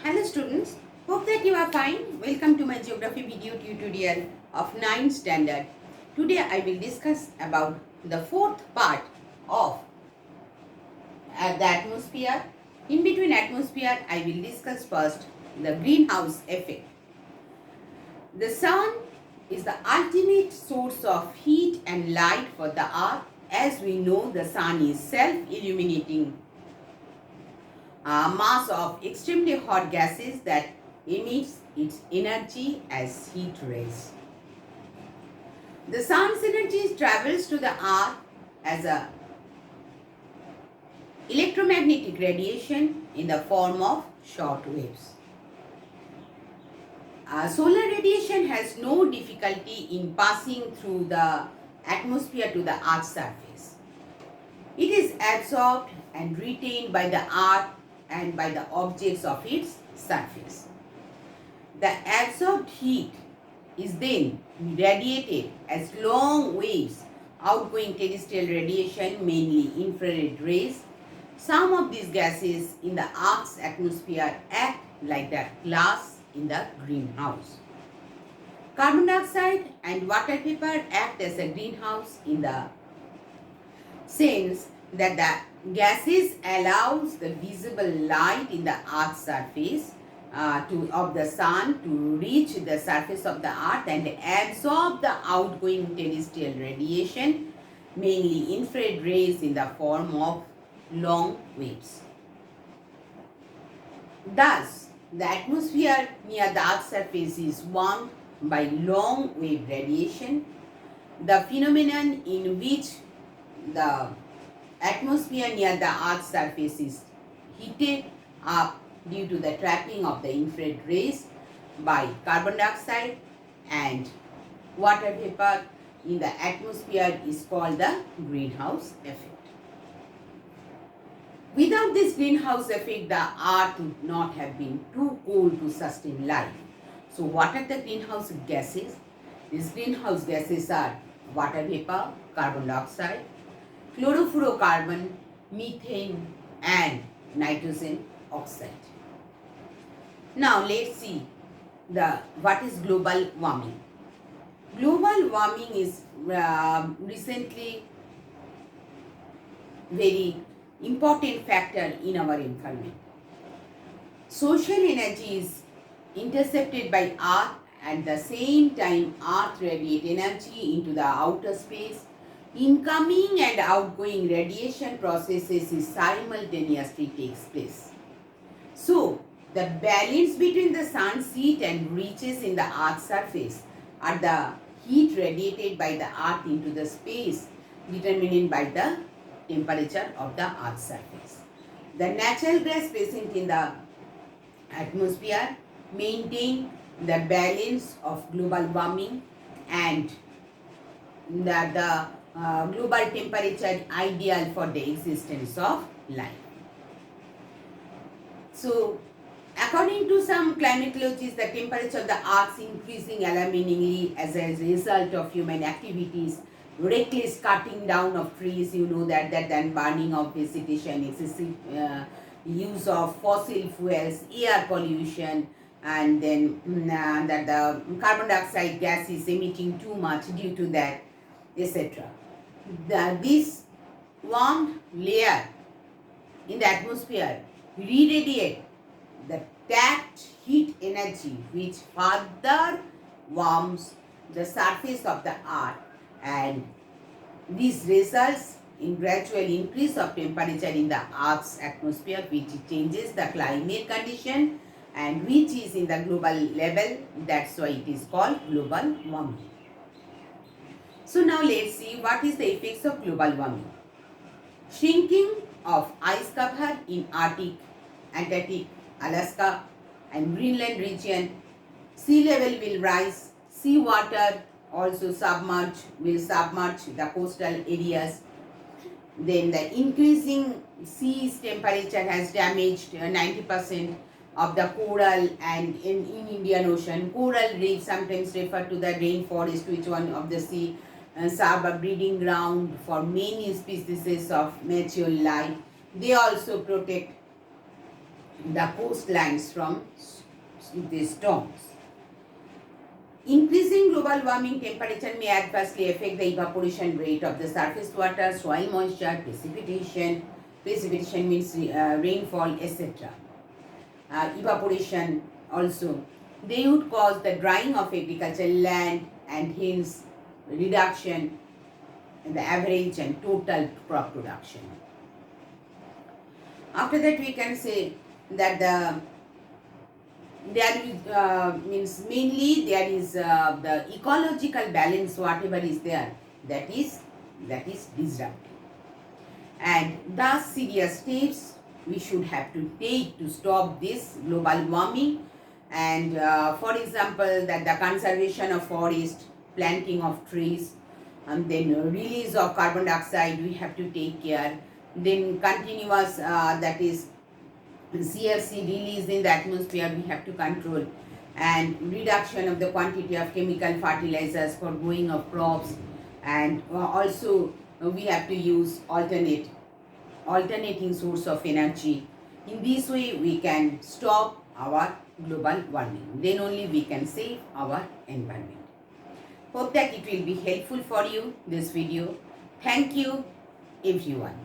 Hello students, hope that you are fine. Welcome to my geography video tutorial of 9th standard. Today I will discuss about the fourth part of the atmosphere. In between atmosphere, I will discuss first the greenhouse effect. The sun is the ultimate source of heat and light for the earth. As we know, the sun is self-illuminating mass of extremely hot gases that emits its energy as heat rays. The sun's energy travels to the earth as a electromagnetic radiation in the form of short waves. Solar radiation has no difficulty in passing through the atmosphere to the earth's surface. It is absorbed and retained by the earth and by the objects of its surface. The absorbed heat is then radiated as long waves, outgoing terrestrial radiation, mainly infrared rays. Some of these gases in the Earth's atmosphere act like the glass in the greenhouse. Carbon dioxide and water vapor act as a greenhouse in the sense that the gases allows the visible light in the Earth's surface of the sun to reach the surface of the earth and absorb the outgoing terrestrial radiation, mainly infrared rays in the form of long waves. Thus, the atmosphere near the earth's surface is warmed by long wave radiation, the phenomenon in which the atmosphere near the earth's surface is heated up due to the trapping of the infrared rays by carbon dioxide and water vapor in the atmosphere is called the greenhouse effect. Without this greenhouse effect, the earth would not have been too cold to sustain life. So what are the greenhouse gases? These greenhouse gases are water vapor, carbon dioxide, chlorofluorocarbon, methane and nitrogen oxide. Now let's see what is global warming. Global warming is recently very important factor in our environment. Social energy is intercepted by Earth, at the same time Earth radiates energy into the outer space. Incoming and outgoing radiation processes is simultaneously takes place. So, the balance between the sun's heat and reaches in the earth's surface are the heat radiated by the earth into the space determined by the temperature of the earth's surface. The natural gas present in the atmosphere maintain the balance of global warming and the global temperature ideal for the existence of life. So, according to some climatologists, the temperature of the earth is increasing alarmingly as a result of human activities, reckless cutting down of trees, you know that then burning of vegetation, excessive use of fossil fuels, air pollution, and then that the carbon dioxide gas is emitting too much due to that, etc. This warm layer in the atmosphere radiate the trapped heat energy which further warms the surface of the earth, and this results in gradual increase of temperature in the earth's atmosphere, which changes the climate condition and which is in the global level. That's why it is called global warming. So now let's see what is the effects of global warming. Shrinking of ice cover in Arctic, Antarctic, Alaska and Greenland region. Sea level will rise. Sea water also will submerge the coastal areas. Then the increasing sea's temperature has damaged 90% of the coral and in Indian Ocean. Coral reefs, sometimes referred to the rainforest, which one of the sea serve a breeding ground for many species of mature life. They also protect the coastlines from the storms. Increasing global warming temperature may adversely affect the evaporation rate of the surface water, soil moisture, precipitation. Precipitation means rainfall, etc. Evaporation also. They would cause the drying of agricultural land and hence reduction in the average and total crop production. After that, we can say that there is means mainly there is the ecological balance, whatever is there, that is disrupted, and thus serious steps we should have to take to stop this global warming. And for example, that the conservation of forest, planting of trees, and then release of carbon dioxide we have to take care. Then continuous that is CFC release in the atmosphere we have to control, and reduction of the quantity of chemical fertilizers for growing of crops, and also we have to use alternating source of energy. In this way we can stop our global warming. Then only we can save our environment. Hope that it will be helpful for you, this video. Thank you everyone.